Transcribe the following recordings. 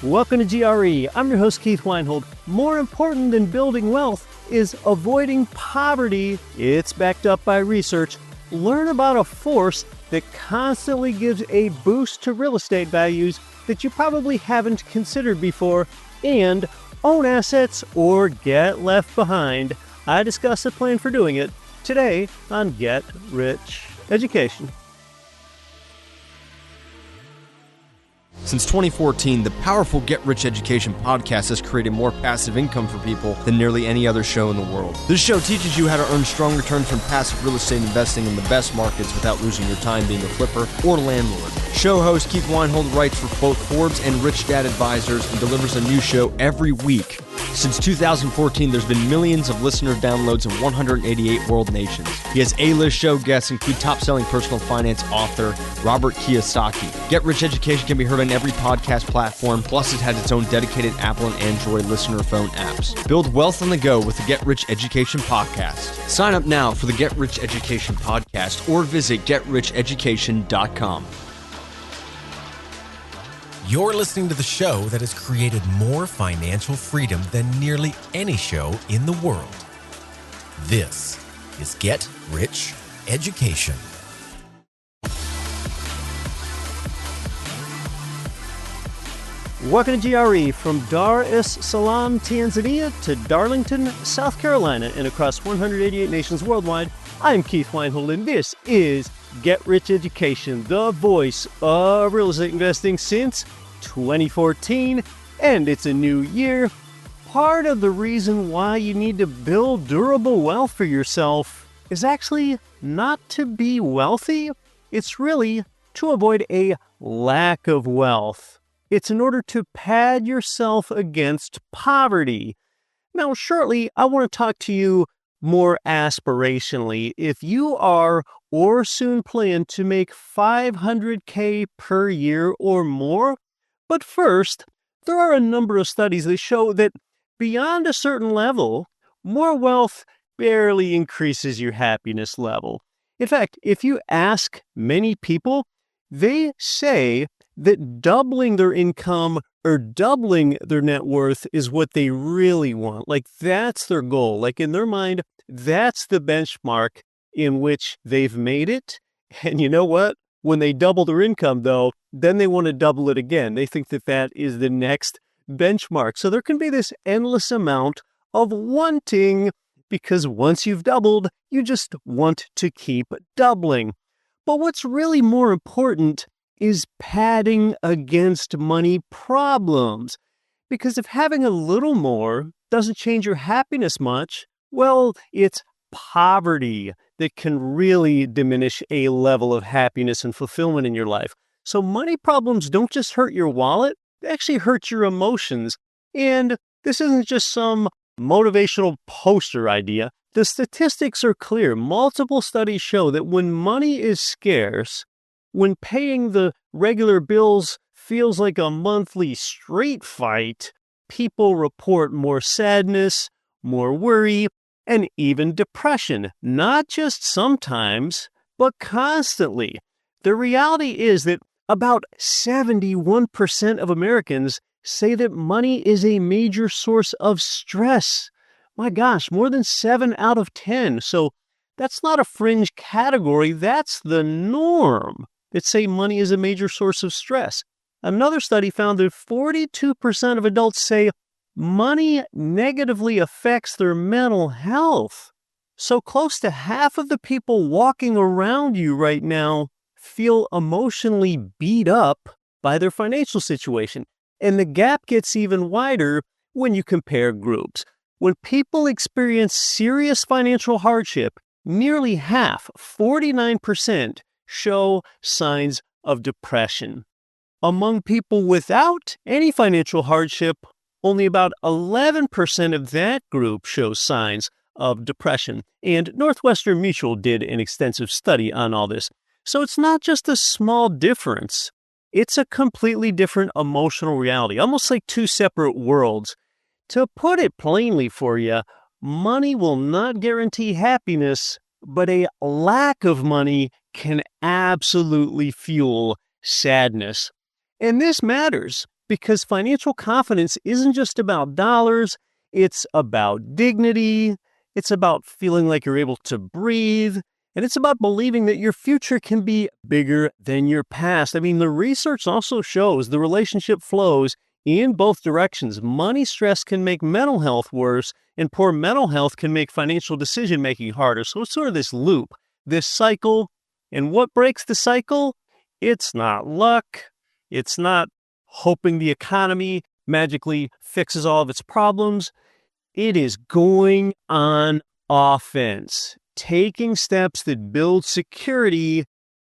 Welcome to GRE. I'm your host, Keith Weinhold. More important than building wealth is avoiding poverty. It's backed up by research. Learn about a force that constantly gives a boost to real estate values that you probably haven't considered before, and own assets or get left behind. I discuss a plan for doing it today on Get Rich Education. Since 2014, the powerful Get Rich Education podcast has created more passive income for people than nearly any other show in the world. This show teaches you how to earn strong returns from passive real estate investing in the best markets without losing your time being a flipper or landlord. Show host Keith Weinhold writes for both Forbes and Rich Dad Advisors and delivers a new show every week. Since 2014, there's been millions of listener downloads in 188 world nations. He has A-list show guests include top-selling personal finance author Robert Kiyosaki. Get Rich Education can be heard on every podcast platform, plus it has its own dedicated Apple and Android listener phone apps. Build wealth on the go with the Get Rich Education podcast. Sign up now for the Get Rich Education podcast or visit GetRichEducation.com. You're listening to the show that has created more financial freedom than nearly any show in the world. This is Get Rich Education. Welcome to GRE, from Dar es Salaam, Tanzania to Darlington, South Carolina, and across 188 nations worldwide. I'm Keith Weinhold, and this is Get Rich Education, the voice of real estate investing since 2014, and it's a new year. Part of the reason why you need to build durable wealth for yourself is actually not to be wealthy. It's really to avoid a lack of wealth. It's in order to pad yourself against poverty. Now, shortly, I want to talk to you more aspirationally. If you are or soon plan to make $500K per year or more, but first, there are a number of studies that show that beyond a certain level, more wealth barely increases your happiness level. In fact, if you ask many people, they say that doubling their income or doubling their net worth is what they really want. Like, that's their goal. Like, in their mind, that's the benchmark in which they've made it. And you know what? When they double their income, though, then they want to double it again. They think that that is the next benchmark. So there can be this endless amount of wanting, because once you've doubled, you just want to keep doubling. But what's really more important is padding against money problems. Because if having a little more doesn't change your happiness much, well, it's poverty that can really diminish a level of happiness and fulfillment in your life. So money problems don't just hurt your wallet, they actually hurt your emotions. And this isn't just some motivational poster idea. The statistics are clear. Multiple studies show that when money is scarce, when paying the regular bills feels like a monthly street fight, people report more sadness, more worry, and even depression. Not just sometimes, but constantly. The reality is that about 71% of Americans say that money is a major source of stress. My gosh, more than 7 out of 10. So that's not a fringe category, that's the norm, that say money is a major source of stress. Another study found that 42% of adults say money negatively affects their mental health. So close to half of the people walking around you right now feel emotionally beat up by their financial situation. And the gap gets even wider when you compare groups. When people experience serious financial hardship, nearly half, 49%, show signs of depression. Among people without any financial hardship, only about 11% of that group shows signs of depression. And Northwestern Mutual did an extensive study on all this. So it's not just a small difference. It's a completely different emotional reality, almost like two separate worlds. To put it plainly for you, money will not guarantee happiness, but a lack of money can absolutely fuel sadness. And this matters because financial confidence isn't just about dollars, it's about dignity, it's about feeling like you're able to breathe, and it's about believing that your future can be bigger than your past. I mean, the research also shows the relationship flows in both directions. Money stress can make mental health worse, and poor mental health can make financial decision-making harder. So it's sort of this loop, this cycle. And what breaks the cycle? It's not luck. It's not hoping the economy magically fixes all of its problems. It is going on offense, taking steps that build security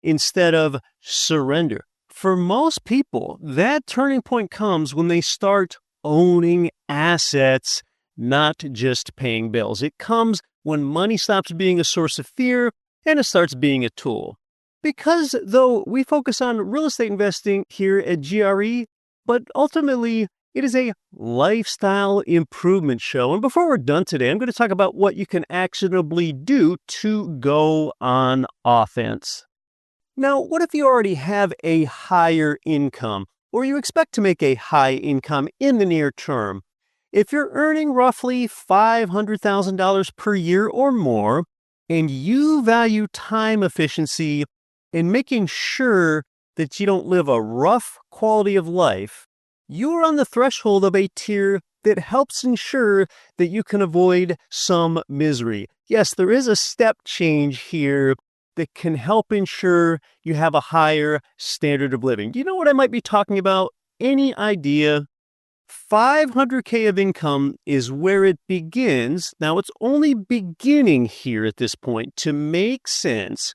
instead of surrender. For most people, that turning point comes when they start owning assets, not just paying bills. It comes when money stops being a source of fear and it starts being a tool. Because though we focus on real estate investing here at GRE, but ultimately it is a lifestyle improvement show. And before we're done today, I'm going to talk about what you can actionably do to go on offense. Now, what if you already have a higher income, or you expect to make a high income in the near term? If you're earning roughly $500,000 per year or more, and you value time efficiency and making sure that you don't live a rough quality of life, you're on the threshold of a tier that helps ensure that you can avoid some misery. Yes, there is a step change here that can help ensure you have a higher standard of living. Do you know what I might be talking about? Any idea? 500K of income is where it begins. Now, it's only beginning here at this point to make sense,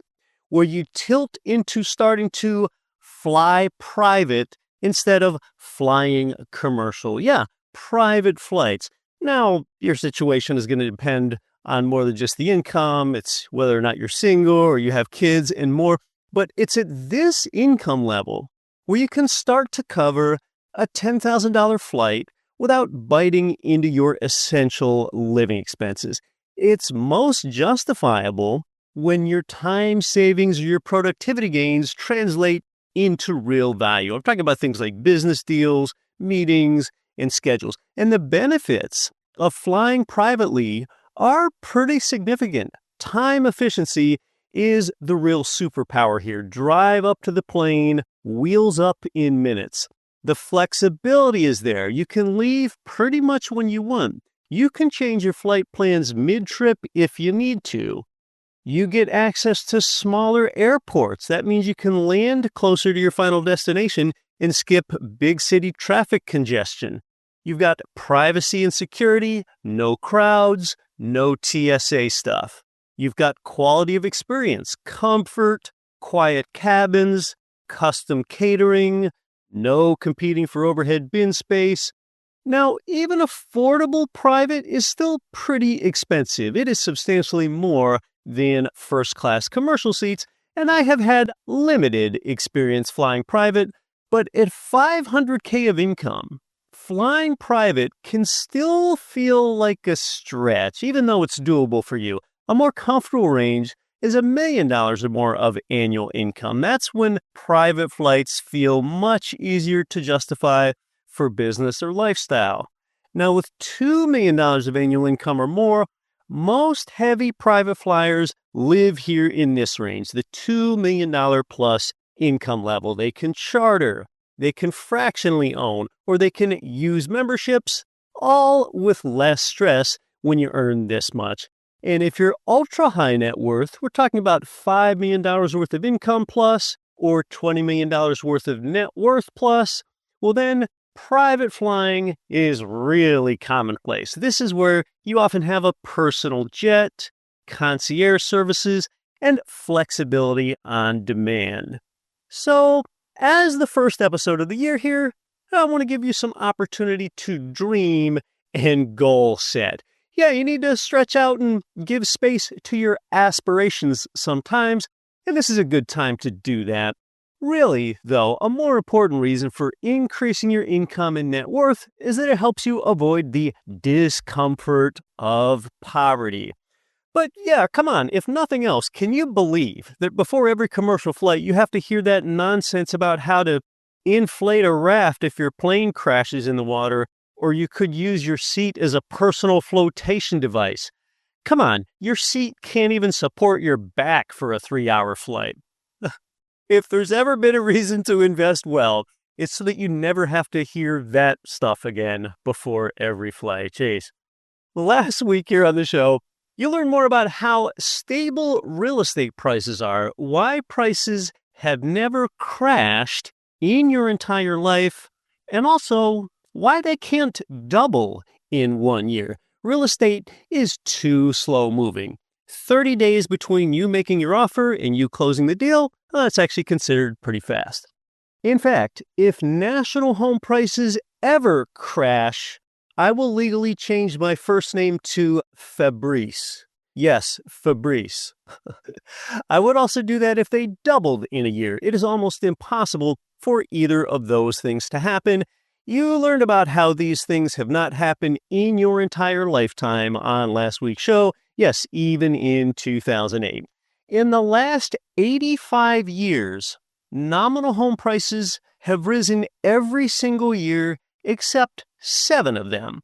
where you tilt into starting to fly private instead of flying commercial. Yeah, private flights. Now, your situation is going to depend on more than just the income. It's whether or not you're single or you have kids and more. But it's at this income level where you can start to cover a $10,000 flight without biting into your essential living expenses. It's most justifiable when your time savings or your productivity gains translate into real value. I'm talking about things like business deals, meetings, and schedules. And the benefits of flying privately are pretty significant. Time efficiency is the real superpower here. Drive up to the plane, wheels up in minutes. The flexibility is there. You can leave pretty much when you want. You can change your flight plans mid-trip if you need to. You get access to smaller airports. That means you can land closer to your final destination and skip big city traffic congestion. You've got privacy and security, no crowds, no TSA stuff. You've got quality of experience, comfort, quiet cabins, custom catering, no competing for overhead bin space. Now, even affordable private is still pretty expensive. It is substantially more than first-class commercial seats, and I have had limited experience flying private, but at 500K of income, flying private can still feel like a stretch, even though it's doable for you. A more comfortable range is $1 million or more of annual income. That's when private flights feel much easier to justify for business or lifestyle. Now, with $2 million of annual income or more, most heavy private flyers live here in this range, the $2 million plus income level. They can charter, they can fractionally own, or they can use memberships, all with less stress when you earn this much. And if you're ultra high net worth, we're talking about $5 million worth of income plus or $20 million worth of net worth plus, well then private flying is really commonplace. This is where you often have a personal jet, concierge services, and flexibility on demand. So, as the first episode of the year here, I want to give you some opportunity to dream and goal set. Yeah, you need to stretch out and give space to your aspirations sometimes, and this is a good time to do that. Really, though, a more important reason for increasing your income and net worth is that it helps you avoid the discomfort of poverty. But yeah, come on, if nothing else, can you believe that before every commercial flight you have to hear that nonsense about how to inflate a raft if your plane crashes in the water, or you could use your seat as a personal flotation device. Come on, your seat can't even support your back for a 3-hour flight. If there's ever been a reason to invest well, it's so that you never have to hear that stuff again before every flight. Jeez. Last week here on the show, you learned more about how stable real estate prices are, why prices have never crashed in your entire life, and also why they can't double in 1 year. Real estate is too slow moving. 30 days between you making your offer and you closing the deal, that's actually considered pretty fast. In fact, if national home prices ever crash, I will legally change my first name to Fabrice. Yes, Fabrice. I would also do that if they doubled in a year. It is almost impossible for either of those things to happen. You learned about how these things have not happened in your entire lifetime on last week's show. Yes, even in 2008. In the last 85 years, nominal home prices have risen every single year except 7 of them.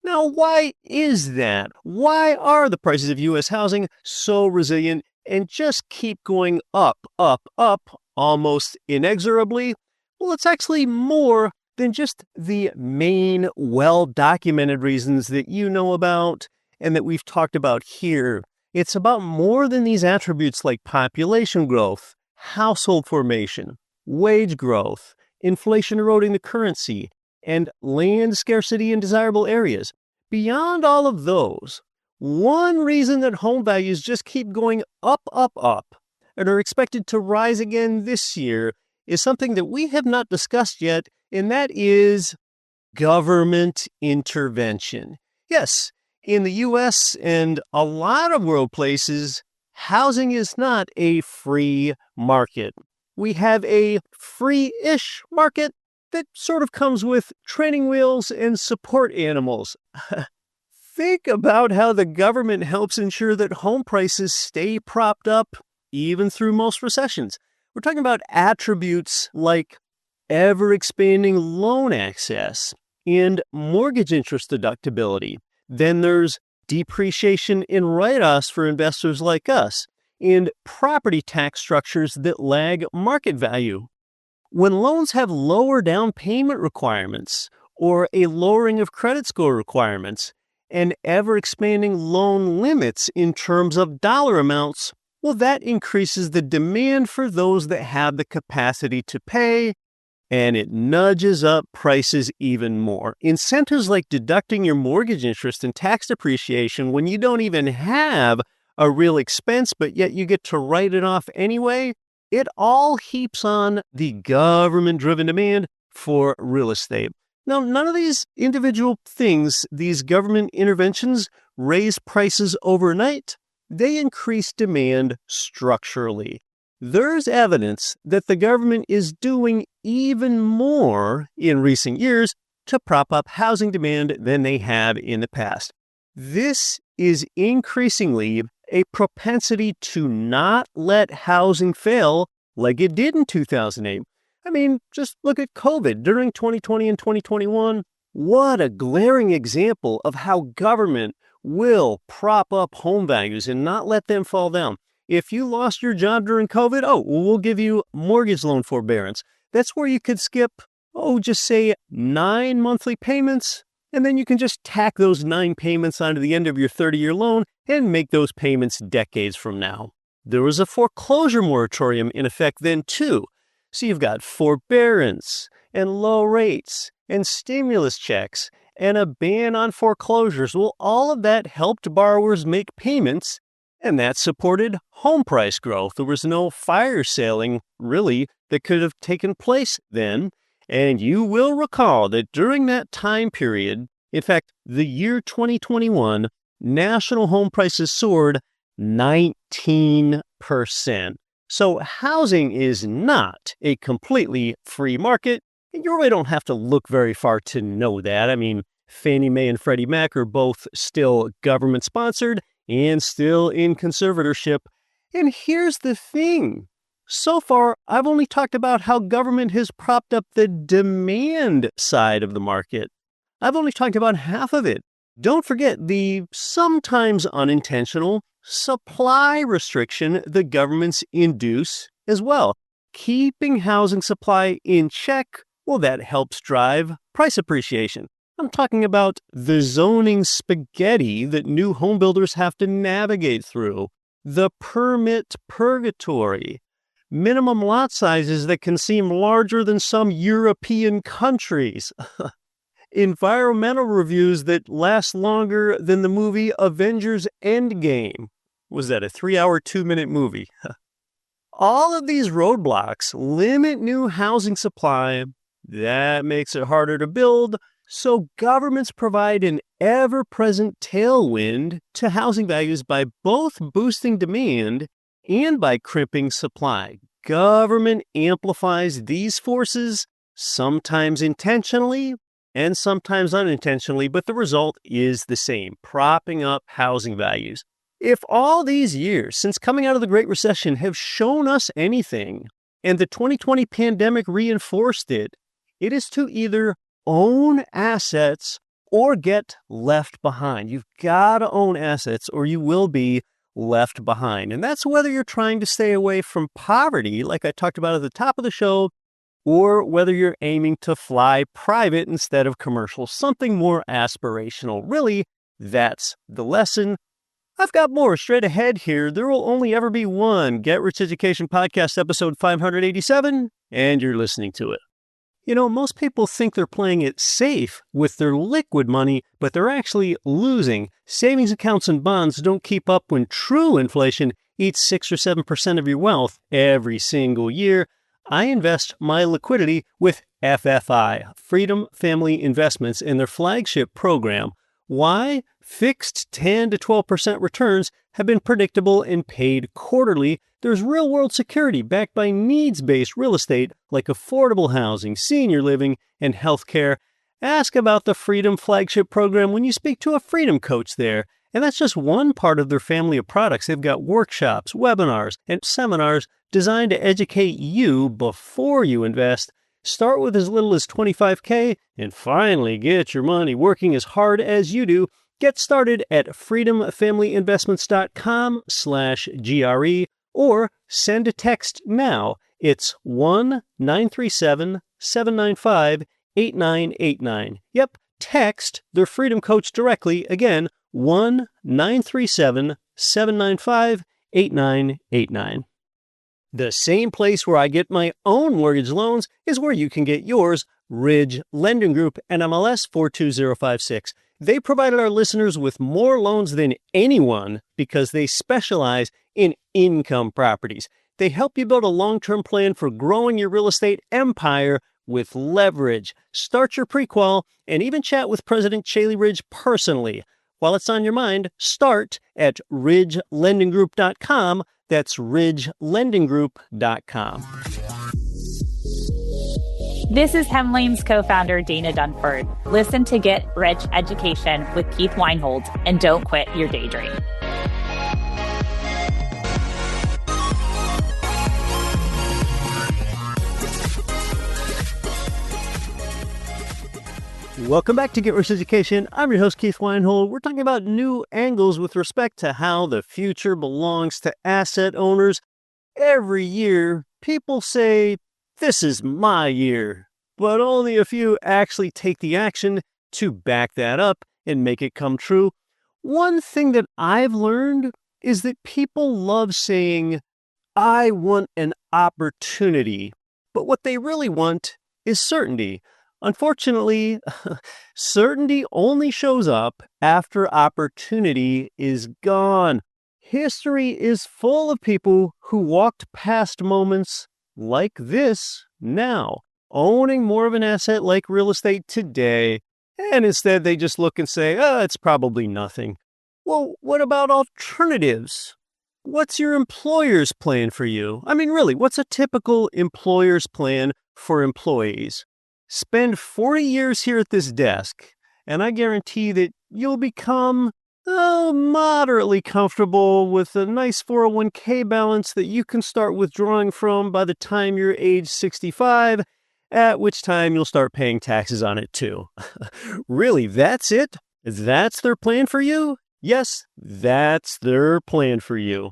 Now, why is that? Why are the prices of U.S. housing so resilient and just keep going up, almost inexorably? Well, it's actually more than just the main well-documented reasons that you know about and that we've talked about here. It's about more than these attributes like population growth, household formation, wage growth, inflation eroding the currency, and land scarcity in desirable areas. Beyond all of those, one reason that home values just keep going up, and are expected to rise again this year is something that we have not discussed yet, and that is government intervention. Yes, in the U.S. and a lot of world places, housing is not a free market. We have a free-ish market that sort of comes with training wheels and support animals. Think about how the government helps ensure that home prices stay propped up even through most recessions. We're talking about attributes like ever-expanding loan access and mortgage interest deductibility. Then there's depreciation in write-offs for investors like us and property tax structures that lag market value. When loans have lower down payment requirements or a lowering of credit score requirements and ever-expanding loan limits in terms of dollar amounts, well, that increases the demand for those that have the capacity to pay, and it nudges up prices even more. Incentives like deducting your mortgage interest and tax depreciation when you don't even have a real expense, but yet you get to write it off anyway, it all heaps on the government-driven demand for real estate. Now, none of these individual things, these government interventions, raise prices overnight. They increase demand structurally. There's evidence that the government is doing even more in recent years to prop up housing demand than they have in the past. This is increasingly a propensity to not let housing fail like it did in 2008. I mean, just look at COVID during 2020 and 2021. What a glaring example of how government will prop up home values and not let them fall down. If you lost your job during COVID, we'll give you mortgage loan forbearance. That's where you could skip, just say 9 monthly payments, and then you can just tack those 9 payments onto the end of your 30-year loan and make those payments decades from now. There was a foreclosure moratorium in effect then too. So you've got forbearance and low rates and stimulus checks and a ban on foreclosures. Well, all of that helped borrowers make payments, and that supported home price growth. There was no fire selling, really, that could have taken place then. And you will recall that during that time period, in fact, the year 2021, national home prices soared 19%. So housing is not a completely free market, and you really don't have to look very far to know that. I mean, Fannie Mae and Freddie Mac are both still government-sponsored and still in conservatorship. And here's the thing. So far, I've only talked about how government has propped up the demand side of the market. I've only talked about half of it. Don't forget the sometimes unintentional supply restriction the governments induce as well. Keeping housing supply in check, well, that helps drive price appreciation. I'm talking about the zoning spaghetti that new homebuilders have to navigate through, the permit purgatory, minimum lot sizes that can seem larger than some European countries, environmental reviews that last longer than the movie Avengers Endgame. Was that a 3-hour, 2-minute movie? All of these roadblocks limit new housing supply. That makes it harder to build, so governments provide an ever-present tailwind to housing values by both boosting demand and by crimping supply. Government amplifies these forces, sometimes intentionally and sometimes unintentionally, but the result is the same, propping up housing values. If all these years since coming out of the Great Recession have shown us anything, and the 2020 pandemic reinforced it, it is to either own assets or get left behind. You've got to own assets or you will be left behind. And that's whether you're trying to stay away from poverty, like I talked about at the top of the show, or whether you're aiming to fly private instead of commercial, something more aspirational. Really, that's the lesson. I've got more straight ahead here. There will only ever be one Get Rich Education Podcast, episode 587, and you're listening to it. You know, most people think they're playing it safe with their liquid money, but they're actually losing. Savings accounts and bonds don't keep up when true inflation eats 6 or 7% of your wealth every single year. I invest my liquidity with FFI, Freedom Family Investments, in their flagship program. Why? Fixed 10 to 12% returns have been predictable and paid quarterly. There's real-world security backed by needs-based real estate like affordable housing, senior living, and healthcare. Ask about the Freedom flagship program when you speak to a Freedom coach there. And that's just one part of their family of products. They've got workshops, webinars, and seminars designed to educate you before you invest. Start with as little as $25K and finally get your money working as hard as you do. Get started at freedomfamilyinvestments.com/GRE or send a text now. It's 1-937-795-8989. Yep, text their Freedom Coach directly. Again, 1-937-795-8989. The same place where I get my own mortgage loans is where you can get yours, Ridge Lending Group, NMLS 42056. They provided our listeners with more loans than anyone because they specialize in income properties. They help you build a long-term plan for growing your real estate empire with leverage. Start your pre-qual and even chat with President Chaley Ridge personally. While it's on your mind, start at ridgelendinggroup.com. That's ridgelendinggroup.com. This is Hemlane's co-founder, Dana Dunford. Listen to Get Rich Education with Keith Weinhold and don't quit your daydream. Welcome back to Get Rich Education. I'm your host, Keith Weinhold. We're talking about new angles with respect to how the future belongs to asset owners. Every year, people say, "This is my year," but only a few actually take the action to back that up and make it come true. One thing that I've learned is that people love saying, "I want an opportunity," but what they really want is certainty. Unfortunately, certainty only shows up after opportunity is gone. History is full of people who walked past moments like this now, owning more of an asset like real estate today, and instead they just look and say, it's probably nothing. Well, what about alternatives? What's your employer's plan for you? I mean, really, what's a typical employer's plan for employees? Spend 40 years here at this desk, and I guarantee that you'll become moderately comfortable with a nice 401k balance that you can start withdrawing from by the time you're age 65, at which time you'll start paying taxes on it too. Really, that's it? That's their plan for you? Yes, that's their plan for you.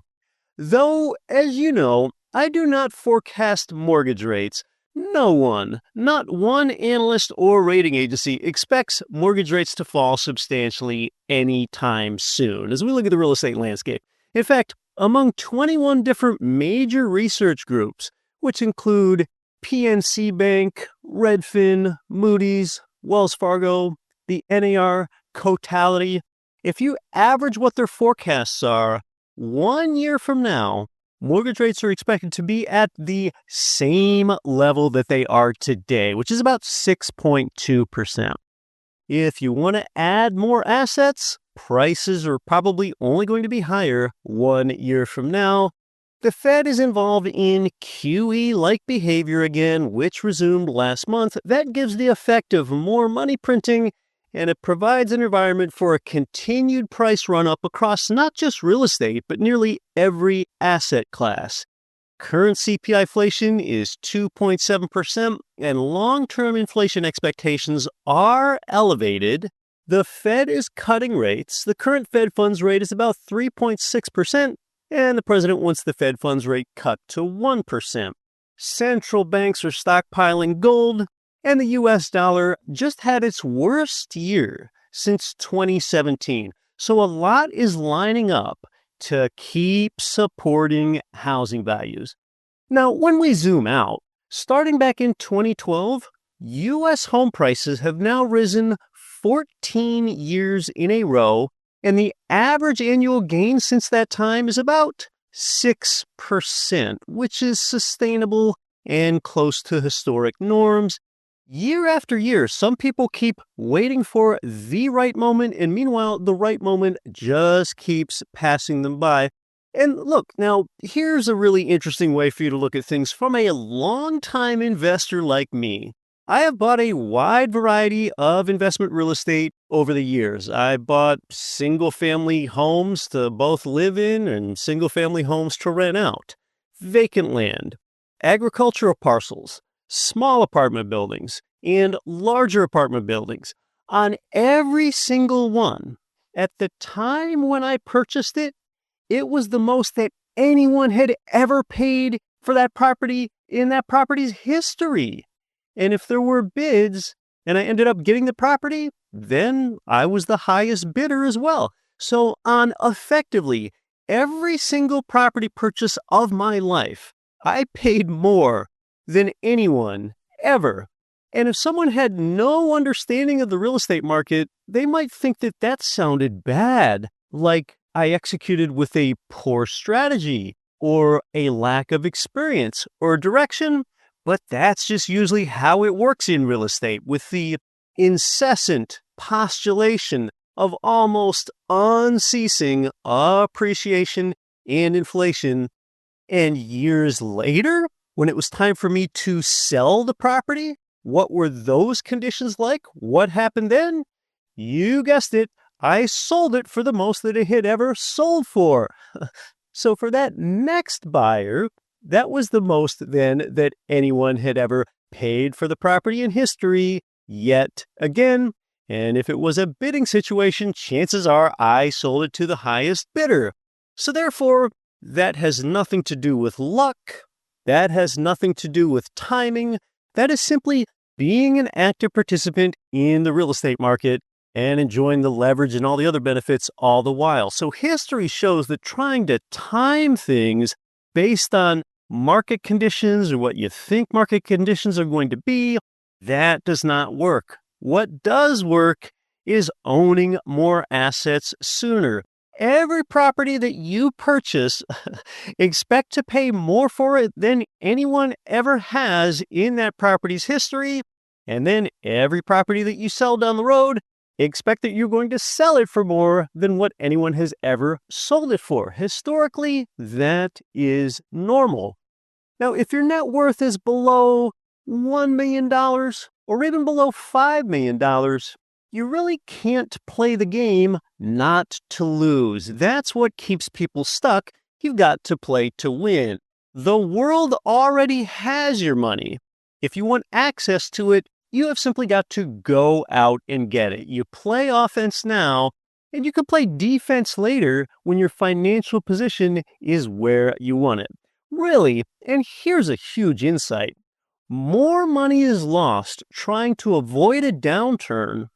Though, as you know, I do not forecast mortgage rates. No one, not one analyst or rating agency, expects mortgage rates to fall substantially anytime soon as we look at the real estate landscape. In fact, among 21 different major research groups, which include PNC Bank, Redfin, Moody's, Wells Fargo, the NAR, Cotality, if you average what their forecasts are, 1 year from now, mortgage rates are expected to be at the same level that they are today, which is about 6.2%. If you want to add more assets, prices are probably only going to be higher 1 year from now. The Fed is involved in QE-like behavior again, which resumed last month. That gives the effect of more money printing, and it provides an environment for a continued price run-up across not just real estate, but nearly every asset class. Current CPI inflation is 2.7%, and long-term inflation expectations are elevated. The Fed is cutting rates. The current Fed funds rate is about 3.6%, and the president wants the Fed funds rate cut to 1%. Central banks are stockpiling gold, and the U.S. dollar just had its worst year since 2017. So a lot is lining up to keep supporting housing values. Now, when we zoom out, starting back in 2012, U.S. home prices have now risen 14 years in a row, and the average annual gain since that time is about 6%, which is sustainable and close to historic norms. Year after year, some people keep waiting for the right moment, and meanwhile, the right moment just keeps passing them by. And look, now, here's a really interesting way for you to look at things from a long-time investor like me. I have bought a wide variety of investment real estate over the years. I bought single-family homes to both live in and single-family homes to rent out, vacant land, agricultural parcels, small apartment buildings, and larger apartment buildings. On every single one, at the time when I purchased it, it was the most that anyone had ever paid for that property in that property's history. And if there were bids and I ended up getting the property, then I was the highest bidder as well. So on effectively every single property purchase of my life, I paid more than anyone ever. And if someone had no understanding of the real estate market, they might think that that sounded bad, like I executed with a poor strategy or a lack of experience or direction. But that's just usually how it works in real estate, with the incessant postulation of almost unceasing appreciation and inflation. And years later, when it was time for me to sell the property, what were those conditions like? What happened then? You guessed it. I sold it for the most that it had ever sold for. So for that next buyer, that was the most then that anyone had ever paid for the property in history yet again. And if it was a bidding situation, chances are I sold it to the highest bidder. So therefore, that has nothing to do with luck. That has nothing to do with timing. That is simply being an active participant in the real estate market and enjoying the leverage and all the other benefits all the while. So history shows that trying to time things based on market conditions or what you think market conditions are going to be, that does not work. What does work is owning more assets sooner. Every property that you purchase, expect to pay more for it than anyone ever has in that property's history. And then every property that you sell down the road, expect that you're going to sell it for more than what anyone has ever sold it for. Historically, that is normal. Now, if your net worth is below $1 million or even below $5 million, You really can't play the game not to lose. That's what keeps people stuck. You've got to play to win. The world already has your money. If you want access to it, you have simply got to go out and get it. You play offense now, and you can play defense later when your financial position is where you want it. Really, and here's a huge insight, more money is lost trying to avoid a downturn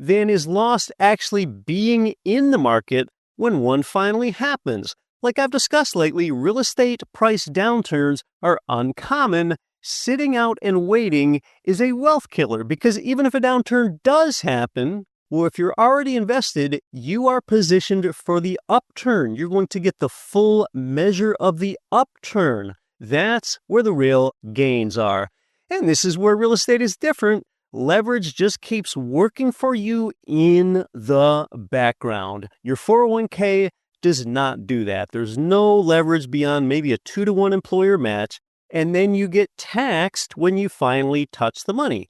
than is lost actually being in the market when one finally happens. Like I've discussed lately, real estate price downturns are uncommon. Sitting out and waiting is a wealth killer because even if a downturn does happen, well, if you're already invested, you are positioned for the upturn. You're going to get the full measure of the upturn. That's where the real gains are. And this is where real estate is different. Leverage just keeps working for you in the background. Your 401k does not do that. There's no leverage beyond maybe a 2-to-1 employer match, and then you get taxed when you finally touch the money.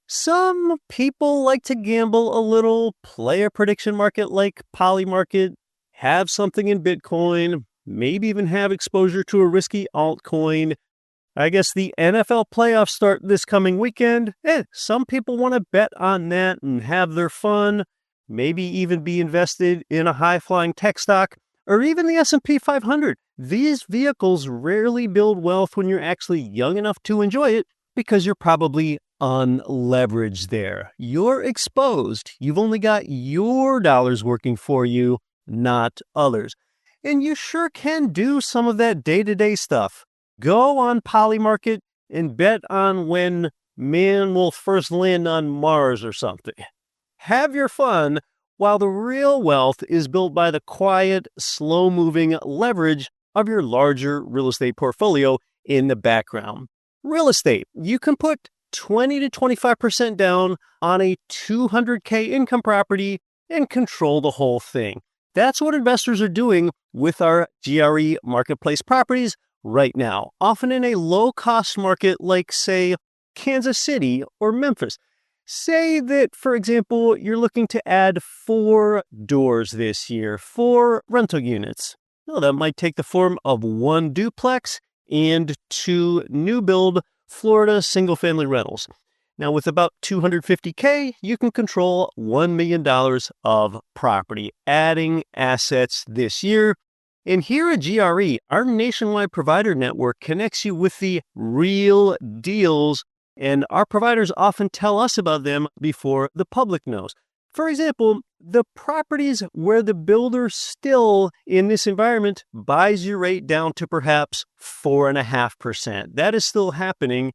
Some people like to gamble a little, play a prediction market like Polymarket, have something in Bitcoin, maybe even have exposure to a risky altcoin. I guess the NFL playoffs start this coming weekend. Some people want to bet on that and have their fun, maybe even be invested in a high-flying tech stock or even the S&P 500. These vehicles rarely build wealth when you're actually young enough to enjoy it because you're probably unleveraged there. You're exposed. You've only got your dollars working for you, not others. And you sure can do some of that day-to-day stuff. Go on Polymarket and bet on when man will first land on Mars or something. Have your fun while the real wealth is built by the quiet, slow-moving leverage of your larger real estate portfolio in the background. Real estate, you can put 20 to 25% down on a $200K income property and control the whole thing. That's what investors are doing with our GRE marketplace properties right now, often in a low-cost market like, say, Kansas City or Memphis. Say that, for example, you're looking to add 4 doors this year, 4 rental units. Well, that might take the form of 1 duplex and 2 new-build Florida single-family rentals. Now, with about $250K, you can control $1 million of property, adding assets this year. And here at GRE, our nationwide provider network connects you with the real deals, and our providers often tell us about them before the public knows. For example, the properties where the builder still, in this environment, buys your rate down to perhaps 4.5%. That is still happening.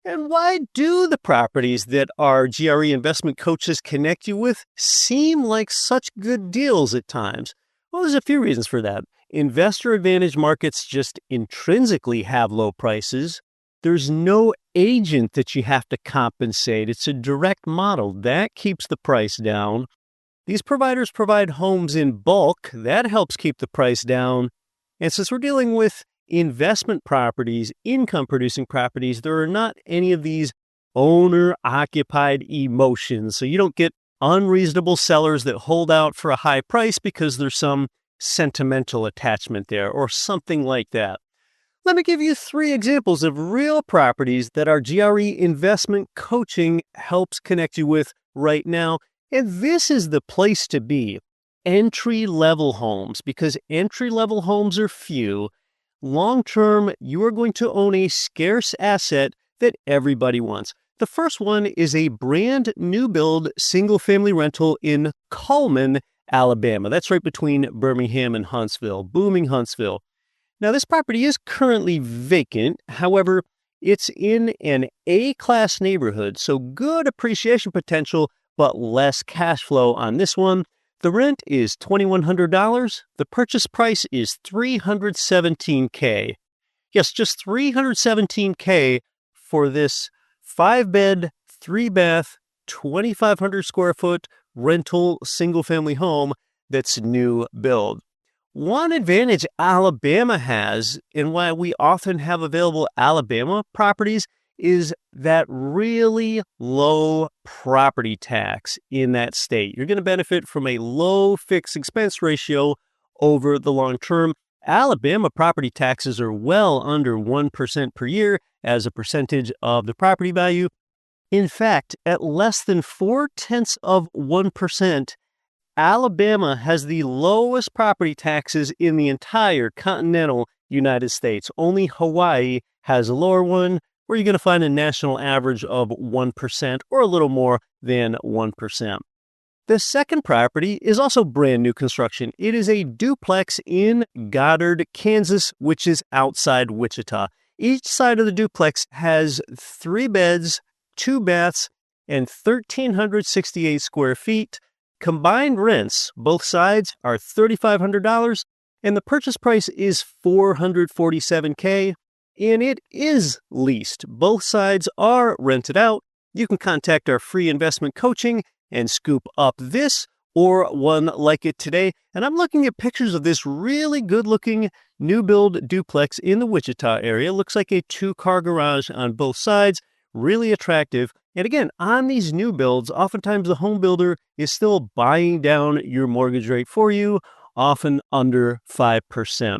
And why do the properties that our GRE investment coaches connect you with seem like such good deals at times? Well, there's a few reasons for that. Investor advantage markets just intrinsically have low prices. There's no agent that you have to compensate. It's a direct model. That keeps the price down. These providers provide homes in bulk. That helps keep the price down. And since we're dealing with investment properties, income-producing properties, there are not any of these owner-occupied emotions. So you don't get unreasonable sellers that hold out for a high price because there's some sentimental attachment there or something like that. Let me give you 3 examples of real properties that our GRE investment coaching helps connect you with right now. And this is the place to be. Entry-level homes, because entry-level homes are few. Long-term, you are going to own a scarce asset that everybody wants. The first one is a brand new build single-family rental in Cullman, Alabama. That's right between Birmingham and Huntsville, booming Huntsville. Now, this property is currently vacant. However, it's in an A-class neighborhood, so good appreciation potential, but less cash flow on this one. The rent is $2,100. The purchase price is $317K. Yes, just $317K for this 5-bed, 3-bath, 2,500 square foot rental single-family home that's new build. One advantage Alabama has, and why we often have available Alabama properties, is that really low property tax in that state. You're going to benefit from a low fixed expense ratio over the long term. Alabama property taxes are well under 1% per year as a percentage of the property value. In fact, at less than 0.4%, Alabama has the lowest property taxes in the entire continental United States. Only Hawaii has a lower one, where you're going to find a national average of 1% or a little more than 1%. The second property is also brand new construction. It is a duplex in Goddard, Kansas, which is outside Wichita. Each side of the duplex has 3 beds, 2 baths, and 1,368 square feet. Combined rents, both sides, are $3,500, and the purchase price is $447K, and it is leased. Both sides are rented out. You can contact our free investment coaching and scoop up this or one like it today. And I'm looking at pictures of this really good-looking new build duplex in the Wichita area. Looks like a 2-car garage on both sides. Really attractive. And again, on these new builds, oftentimes the home builder is still buying down your mortgage rate for you, often under 5%.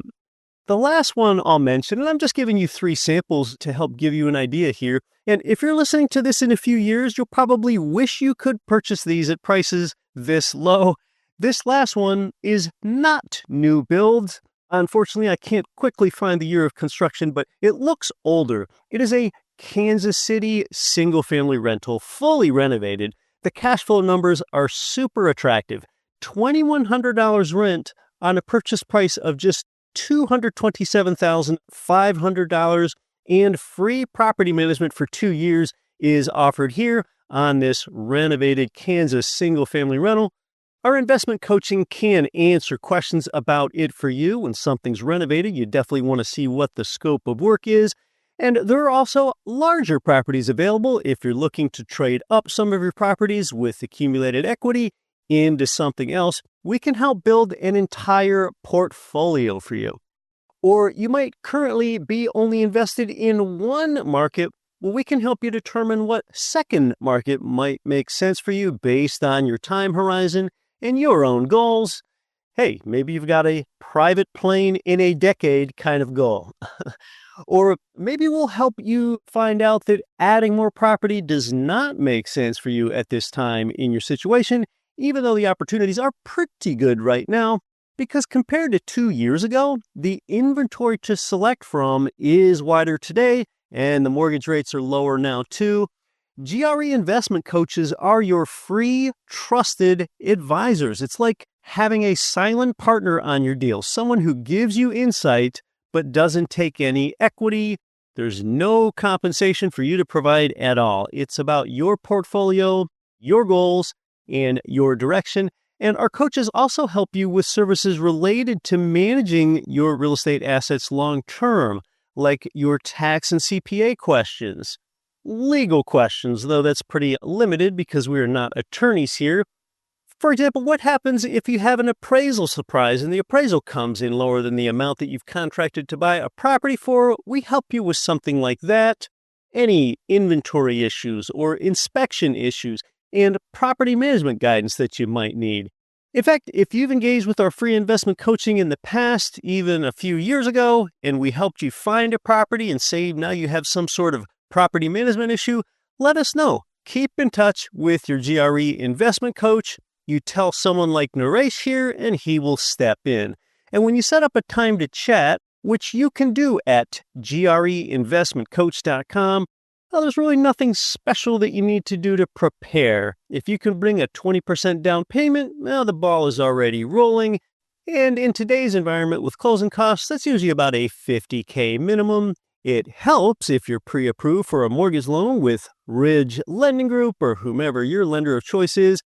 The last one I'll mention, and I'm just giving you 3 samples to help give you an idea here. And if you're listening to this in a few years, you'll probably wish you could purchase these at prices this low. This last one is not new builds. Unfortunately, I can't quickly find the year of construction, but it looks older. It is a Kansas City single-family rental, fully renovated. The cash flow numbers are super attractive. $2,100 rent on a purchase price of just $227,500, and free property management for 2 years is offered here on this renovated Kansas single-family rental. Our investment coaching can answer questions about it for you. When something's renovated, you definitely want to see what the scope of work is. And there are also larger properties available if you're looking to trade up some of your properties with accumulated equity into something else. We can help build an entire portfolio for you. Or you might currently be only invested in one market. Well, we can help you determine what second market might make sense for you based on your time horizon and your own goals. Hey, maybe you've got a private plane in a decade kind of goal. Or maybe we'll help you find out that adding more property does not make sense for you at this time in your situation, even though the opportunities are pretty good right now, because compared to 2 years ago, the inventory to select from is wider today, and the mortgage rates are lower now too. GRE Investment Coaches are your free, trusted advisors. It's like having a silent partner on your deal, someone who gives you insight but doesn't take any equity. There's no compensation for you to provide at all. It's about your portfolio, your goals, and your direction. And our coaches also help you with services related to managing your real estate assets long term, like your tax and CPA questions, legal questions, though that's pretty limited because we are not attorneys here. For example, what happens if you have an appraisal surprise and the appraisal comes in lower than the amount that you've contracted to buy a property for? We help you with something like that. Any inventory issues or inspection issues and property management guidance that you might need. In fact, if you've engaged with our free investment coaching in the past, even a few years ago, and we helped you find a property and say now you have some sort of property management issue, let us know. Keep in touch with your GRE investment coach. You tell someone like Naresh here, and he will step in. And when you set up a time to chat, which you can do at greinvestmentcoach.com, well, there's really nothing special that you need to do to prepare. If you can bring a 20% down payment, well, the ball is already rolling. And in today's environment with closing costs, that's usually about a $50K minimum. It helps if you're pre-approved for a mortgage loan with Ridge Lending Group or whomever your lender of choice is.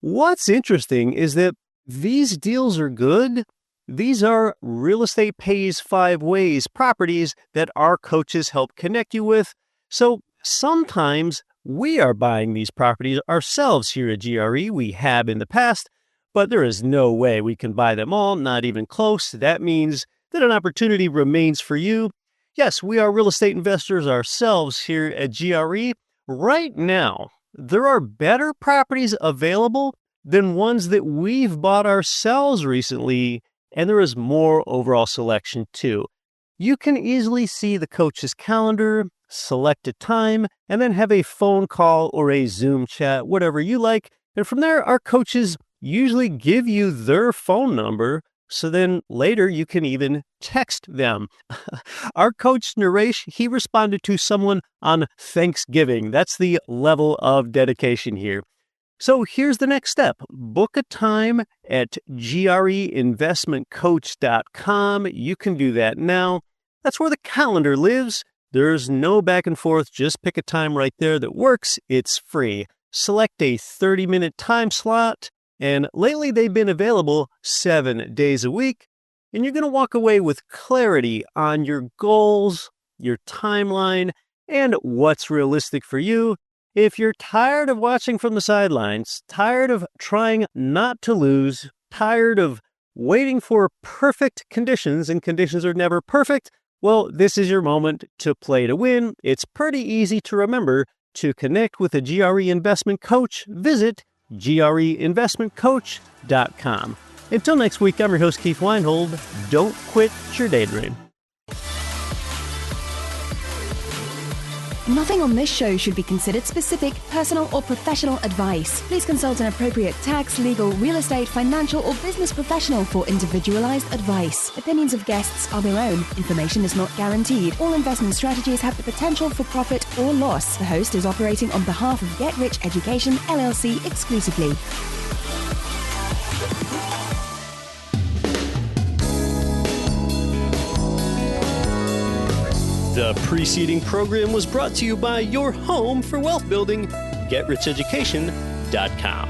What's interesting is that these deals are good. These are Real Estate Pays 5 Ways properties that our coaches help connect you with. So sometimes we are buying these properties ourselves here at GRE. We have in the past, but there is no way we can buy them all, not even close. That means that an opportunity remains for you. Yes, we are real estate investors ourselves here at GRE. Right now, there are better properties available than ones that we've bought ourselves recently, and there is more overall selection too. You can easily see the coach's calendar, select a time, and then have a phone call or a Zoom chat, whatever you like. And from there, our coaches usually give you their phone number, so then later you can even text them. Our coach, Naresh, he responded to someone on Thanksgiving. That's the level of dedication here. So here's the next step. Book a time at greinvestmentcoach.com. You can do that now. That's where the calendar lives. There's no back and forth. Just pick a time right there that works. It's free. Select a 30-minute time slot. And lately they've been available 7 days a week. And you're going to walk away with clarity on your goals, your timeline, and what's realistic for you. If you're tired of watching from the sidelines, tired of trying not to lose, tired of waiting for perfect conditions, and conditions are never perfect, well, this is your moment to play to win. It's pretty easy to remember. To connect with a GRE investment coach, visit greinvestmentcoach.com. Until next week, I'm your host, Keith Weinhold. Don't quit your daydream. Nothing on this show should be considered specific, personal, or professional advice. Please consult an appropriate tax, legal, real estate, financial, or business professional for individualized advice. Opinions of guests are their own. Information is not guaranteed. All investment strategies have the potential for profit or loss. The host is operating on behalf of Get Rich Education, LLC exclusively. The preceding program was brought to you by your home for wealth building, GetRichEducation.com.